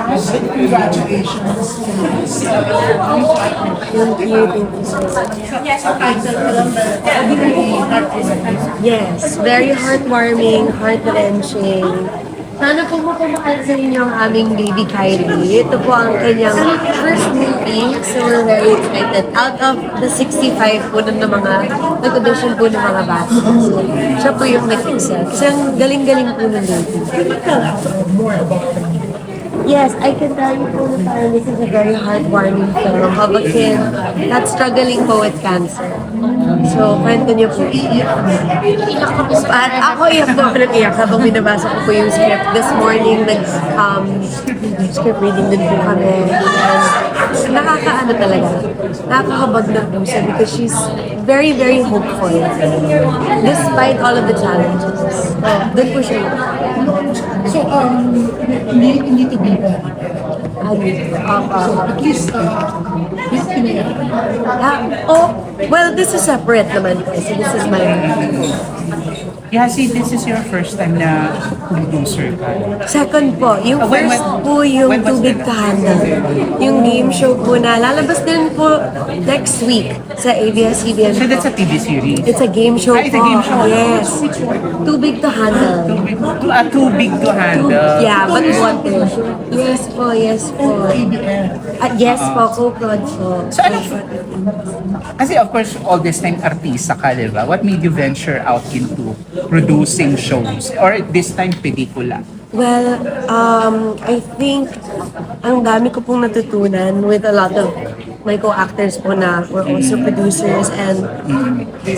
Congratulations. Thank you, thank you so much. Yes, very heartwarming, heart-wrenching. Sana po mapamahal sa inyo ang aming baby Kylie. Ito po ang kanyang first movie, so we're very excited. Out of the 65 po ng mga nag-audition po ng mga bata. So, siya po yung nag-excel. Kasi ang galing-galing po ng baby. More about Yes, I can tell you po na parang this is a very heartwarming film of a kid that's struggling po with cancer. So, kwento niyo po. At ako iyak po nag-iyak habang binabasa ko po yung script. This morning, script reading din po kami. And nakakaano talaga. Nakakahabag ng puso because she's very, very hopeful. Despite all of the challenges. Doon po siya. So, hindi to be bad. So, at least, Well, this is separate naman. So this is my Yeah, see, this is your first time na producer ka. second po. Yung When- first po yung when was Tubig that? Kahanan. Yung game show po na lalabas din po next week sa ABS-CBN So po. that's a TV series. It's a game show It's po. a game show. Yes. Too big to handle. Too big to handle. Yeah, but water. Yes po, yes po. Yes po, co-prod po. So ano, kasi of course, all this time artista ka, di ba? What made you venture out into producing shows? Or this time, pelikula? Well, I think ang dami ko pong natutunan with a lot of my co-actors po na were also producers and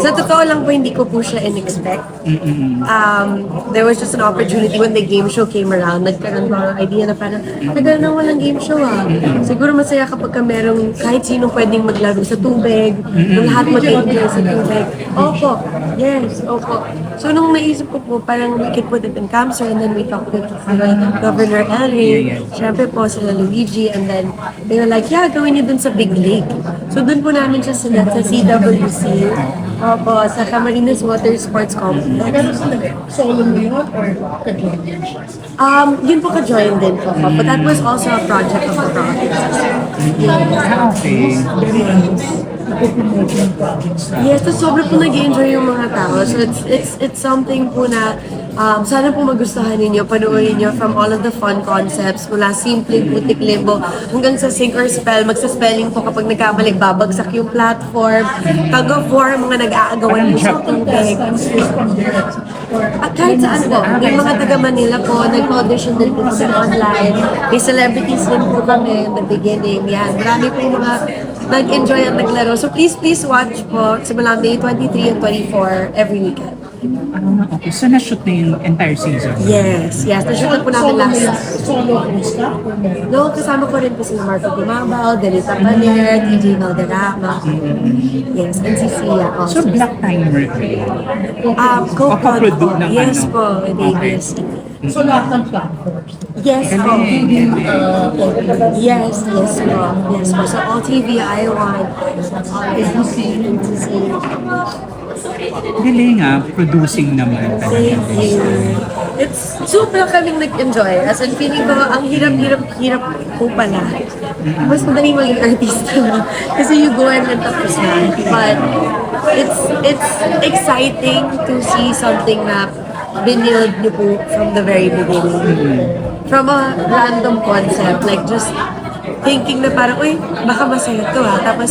sa totoo lang po hindi ko po siya in-expect. There was just an opportunity when the game show came around. Nagkaroon ko ng idea na parang tagal na walang game show ah. Siguro masaya kapag ka merong kahit sino pwedeng maglaro sa tubig, yung lahat mag-enjoy sa tubig. Opo, yes, opo. So nung naisip ko po, parang we could put it in Camser and then we talked with Governor Elry, syempre po sila Luigi, and then they were like, yeah, gawin niyo dun sa Big Lake. So dun po namin siya sinet sa CWC, opo, sa Camarines Water Sports Complex. Pero solo mo yun or ka-join din siya? Yun po ka-join din po, but that was also a project of the province. Ah, okay. Very napopromote yung projects na. Yes, so sobrang po nag-enjoy yung mga tao. So it's something po na sana po magustuhan ninyo, panoorin nyo from all of the fun concepts, mula simpleng putik limbo hanggang sa sink or spell, magsa-spelling po kapag nagkamali, babagsak yung platform, tug of war, mga nag-aagawan po sa tubig. At kahit saan po, may mga taga Manila po, nag-audition din po sila online, may celebrities din po kami in the beginning, yan. Marami po mga nag-enjoy at naglaro. So please watch po, simula May 23 and 24 every weekend. Okay, so na-shoot na yung entire season? Yes, na-shoot na po namin last. Solo host ka? Or meron? No, kasama ko rin po si Marco Gumabaw, Delita Paler, TJ Valderrama. Yes, and si Sia So also. Black Timer kayo? Co-prod po. Co-produce ng Yes ano? po, with Okay. ABS. So lahat ng platforms. Yes po. Galing. Yes po. Yes po. So all TV, I1, NCC. Galing ah, producing naman. Thank you. It's super kaming nag-enjoy. As in, feeling ko, ang hirap po pala. Mas madaling maging artista. Kasi you go and tapos na. But it's exciting to see something na binild niyo po from the very beginning. From a random concept, like just thinking na parang, uy, baka masaya to ha. Tapos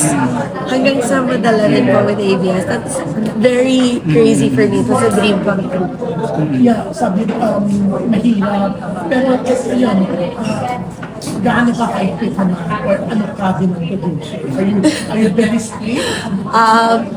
hanggang sa madala rin po with ABS. That's very crazy for me. It was a dream come true. Yeah, sabi mahirap. Pero yun, gaano ka high-fit naman? Or ano ka din ng producer? Are you very strict?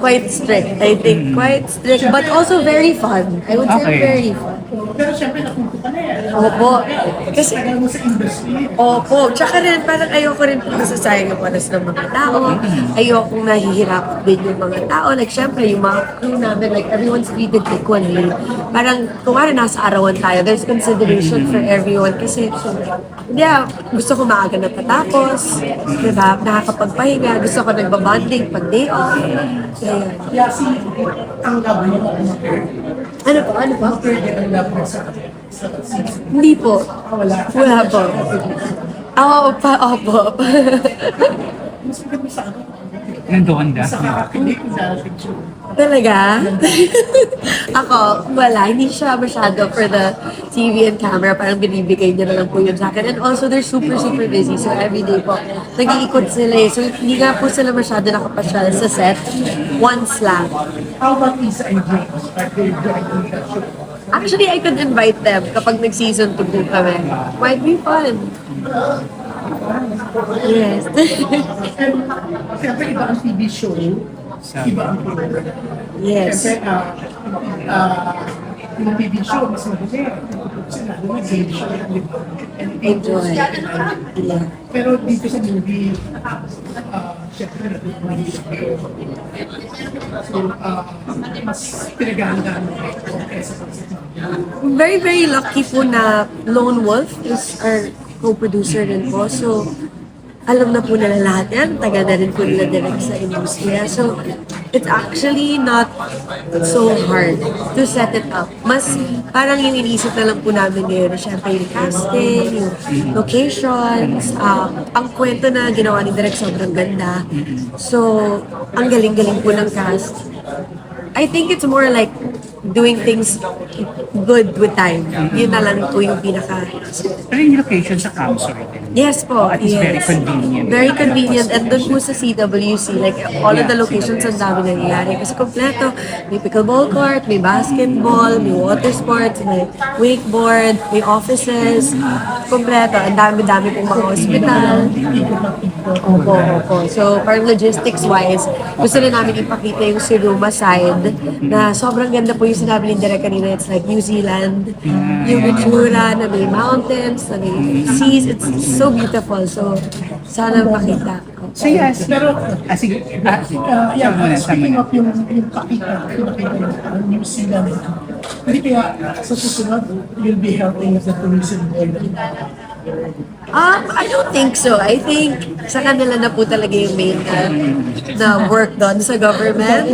Quite strict, I think. Quite strict, but also very fun. I would say Okay. very fun. Pero syempre natuto ka na eh. Opo. Kasi, Tagal mo sa industry. opo. Tsaka rin, parang ayoko rin po nasasayang yung oras ng mga tao. Ayokong nahihirap din yung mga tao. Like, syempre, yung mga crew namin, like, everyone's treated equally. Parang, kung ano, nasa arawan tayo, there's consideration for everyone. Kasi, yeah, gusto ko maaga natatapos. Diba? Nakakapagpahinga. Gusto ko nagbabanding pag day off. Kaya, Kaya ang love mo ako ano po? After get ang love mo sa season. Hindi po. Wala. Wala po. Oo, opo. Mas maganda sa ano. Nandoon ka? Sa kakakilig sa picture. Talaga? Ako, wala. Hindi siya masyado for the TV and camera. Parang binibigay niya na lang po yun sa akin. And also, they're super, super busy. So, everyday po, nag-iikot sila eh. So, hindi nga po sila masyado nakapasyal sa set. Once lang. How about Isa and James? Are they joining the show? Actually, I could invite them kapag nag-season 2 po kami. Might be fun. Yes. And siyempre iba ang TV show, iba ang program. Yes. Siyempre, yung TV show, mas madali. Sila, yung game show, di ba? And Enjoy. Yeah. Pero dito sa movie, siyempre, natutunan So, mas pinagandaan mo kaysa sa Very, very lucky po na Lone Wolf is our co-producer rin po. So, alam na po nila lahat yan. Taga na rin po nila direct sa industriya. So, it's actually not so hard to set it up. Mas parang yung iniisip na lang po namin ngayon. Siyempre yung casting, yung locations, ang kwento na ginawa ni Direk sobrang ganda. So, ang galing-galing po ng cast. I think it's more like doing things good with time. Yun na lang po yung pinaka... Pero yung location sa Camsoy din. Yes po. At least yes. very convenient. Very convenient. And doon po sa CWC, like all of the locations ang dami nangyayari. Kasi kompleto, may pickleball court, may basketball, may water sports, may wakeboard, may offices. Kompleto. Ang dami-dami pong mga hospital. Opo, opo. So, parang logistics-wise, gusto na namin ipakita yung Siruma side na sobrang ganda po yung sinabi ni Derek kanina. It's like New Zealand. Yung itsura na may mountains, na may seas. It's so beautiful. So, sana makita. So yes, pero, sige. Yeah, Tama na, speaking tama na. of yung pakita ng New Zealand, hindi kaya sa susunod, you'll be helping with the tourism board. I don't think so. I think sa kanila na po talaga yung main na work doon sa government.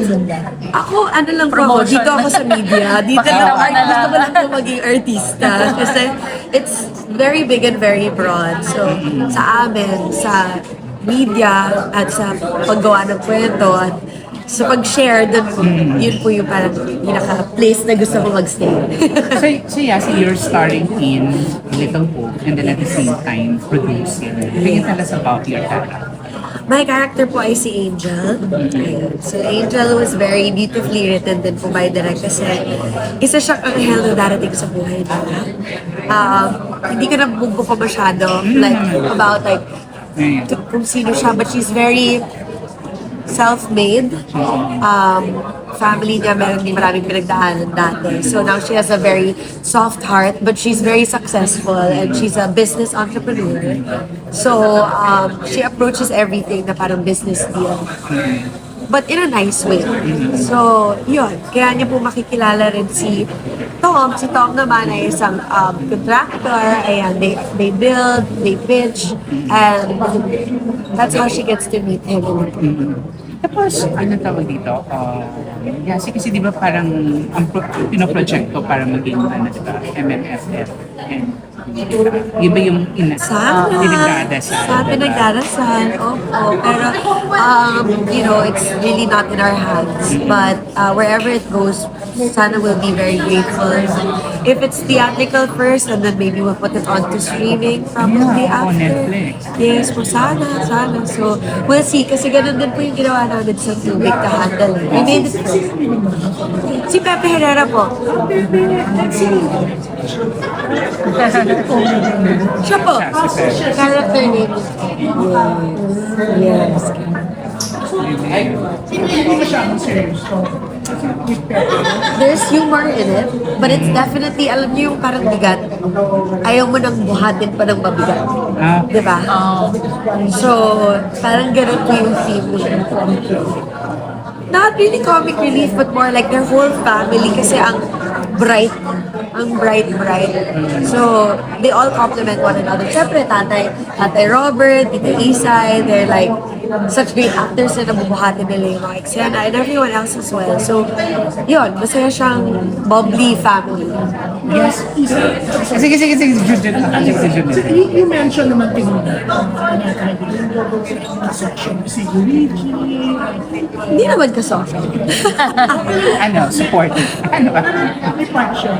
Ako, ano lang po ako, dito ako sa media. Dito lang, gusto ko lang po maging artista. Kasi it's very big and very broad. So, sa amin, sa media, at sa paggawa ng kwento, at sa pag-share, dun, yun po yung parang pinaka-place na gusto ko mag-stay. So yes, you're starring in Little Hope and then at the same time producing. Can you tell us about your character? My character po ay si Angel. Ayun. So Angel was very beautifully written din po by Direk kasi isa siyang anghel na darating sa buhay nila. Hindi ko na bugbo masyado like about like kung sino siya, but she's very self-made. Family niya meron din maraming pinagdaanan dati. So now she has a very soft heart, but she's very successful and she's a business entrepreneur. So she approaches everything na parang business deal. But in a nice way. So, yun. Kaya niya po makikilala rin si Tom. Si Tom naman ay isang contractor. Ayan, they build, they pitch, and that's how she gets to meet him. Tapos, ano tawag dito? Yes, kasi di ba parang ang pinoproject ko para maging ano, di ba, MMFF. And iba yung Sana. pinagdadasal. Sa pinagdadasal, opo. Pero, you know, it's really not in our hands. But wherever it goes, sana we'll be very grateful. If it's theatrical first, and then maybe we'll put it onto streaming probably Yeah, on after. Netflix. Yes, po, sana. So, we'll see. Kasi ganun din po yung ginawa namin sa Tubig to handle. We made it. Si Pepe Herrera po. Siya po. Character name. Yes. Hindi masyadong serious. So, with Pepe, There's humor in it, but it's definitely, alam niyo yung parang bigat. Ayaw mo nang buhatin pa ng mabigat. Di ba? So, parang ganun po yung theme niya. Not really comic relief, but more like their whole family kasi ang bright. So, they all complement one another. Siyempre, Tatay Robert, Tita Isay, they're like such great actors na nabubuhati nila yung mga eksena and everyone else as well. So, yun, masaya siyang bubbly family. Yes, isa. Sige, Judith. Sige, Judith. So, you mentioned naman din sa section si Luigi. Hindi naman ka-social. Ano, supportive. Ano ba? May part siya.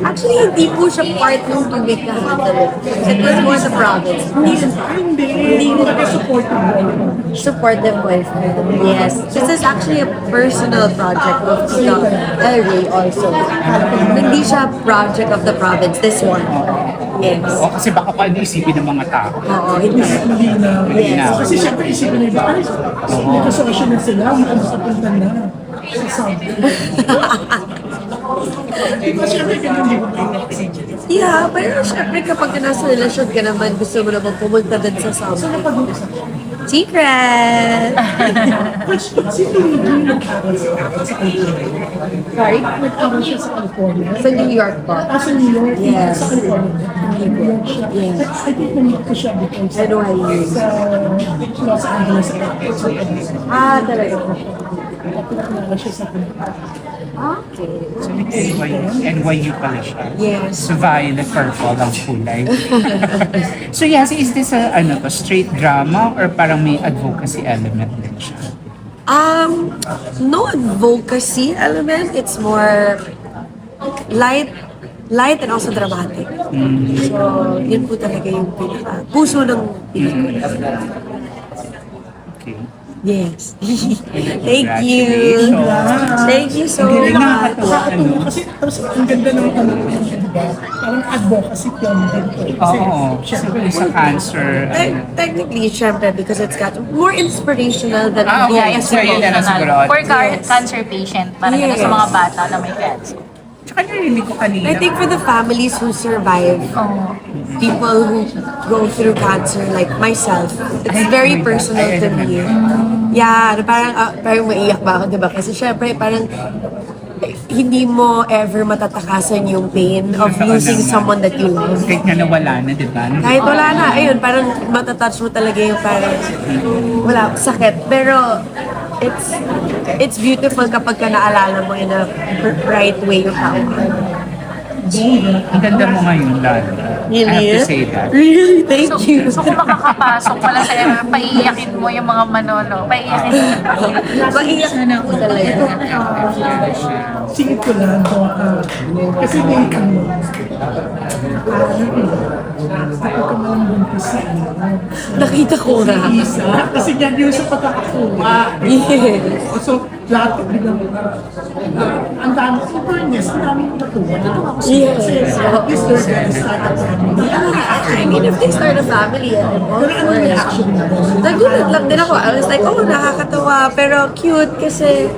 Actually, hindi po siya part ng tubig na handle. It was more the province. Hindi nag-supportive boyfriend. Supportive boyfriend. Yes. This is actually a personal project of Tita El Rey also. Hindi siya project of the province, this one. Yes. O, kasi baka pa isipin ng mga tao. Oo, hindi. Hindi na. Yes. Kasi siyempre isipin na iba, ay, nagkasosyo na sila, makasapunta na. Sa sabi. Diba siyempre ganun din Yeah, pero syempre kapag nasa relasyon ka naman, gusto mo naman pumunta din sa something. pag-uusap. Secret! Si Luigi nag-aral sa California. Sorry? Nag-aral siya sa California. Sa New York po. Sa New York, Yes. sa California. Yes. I think na-meet ko siya because NYU. sa Los Angeles. Ah, talaga po. Pinakilala siya sa California. Okay. So, NYU pala siya. Yes. So, violet purple ang kulay. So, yes, is this a straight drama or parang may advocacy element din siya? No advocacy element. It's more light and also dramatic. So, yun po talaga yung puso ng pelikula. Okay. Yes. Thank you. Thank you so Ang galing much. Nakakatuwa kasi tapos ang ganda ng diba? Parang advocacy film din to. Kasi Oo. syempre, Sa cancer. Technically, syempre, because it's got more inspirational than Okay. Yeah, So, yun na lang siguro. For Yes. cancer patient, parang yun Yes. sa mga bata na may cancer. Tsaka narinig ko kanina. I think for the families who survive, Oh. people who go through cancer like myself, it's very personal to me. Yeah, parang maiyak ba ako, diba? Kasi syempre, parang hindi mo ever matatakasan yung pain of Totoo losing naman. someone that you love. Kahit na nawala na, di ba? Kahit wala na, ayun, parang matatouch mo talaga yung parang wala, sakit. Pero it's beautiful kapag ka naalala mo in a right way yung tao. Ang ganda mo ngayon, lalo. I have to say that. Really? Thank you. So kung makakapasok pala sa paiiyakin mo yung mga manolo, paiiyakin mo. Maiyak na ako talaga. singit ko lang po, kasi may kapag ka mga buntis sa Nakita ko na. isa, kasi yan yung sa pagkakakuha. Yes. So, lahat bilang, ang dami, sa fairness, ang dami natuwa. Natuwa ko sila Yes. kasi at least they're going to start a family. Ano I mean, if they start a family, I'm all Pero ano for yung it. reaction mo? Nagulat lang din ako. I was like, oh, nakakatawa. Pero cute kasi,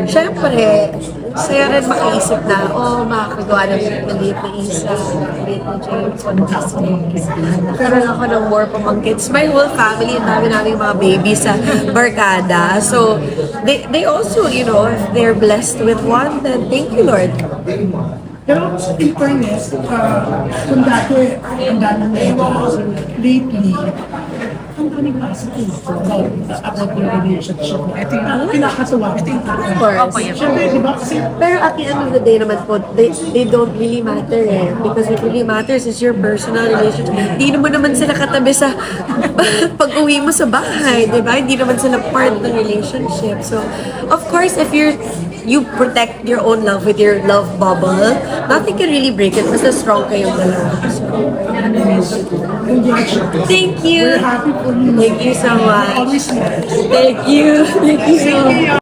syempre, saya rin makaisip na, oh, makakagawa ng maliit na Isa, maliit na James, fantastic. Karoon ako ng more pamangkits. My whole family, ang dami naming mga babies sa barkada. So, they also, you know, if they're blessed with one, then thank you, Lord. Pero in fairness, kung dati, ang dami lately, ang daming positive about your relationship. Ito yung pinakatawa. Of course. Opo, yun. Siyempre, di ba kasi Pero at the end of the day naman po, they don't really matter eh. Because what really matters is your personal relationship. Hindi mo naman sila katabi sa pag-uwi mo sa bahay, di ba? Hindi naman sila part ng relationship. So, of course, if you protect your own love with your love bubble, nothing can really break it. Basta strong kayong dalawa. So, congratulations. thank you. We're happy for you. Thank you so much. Always Thank you. Thank you so much.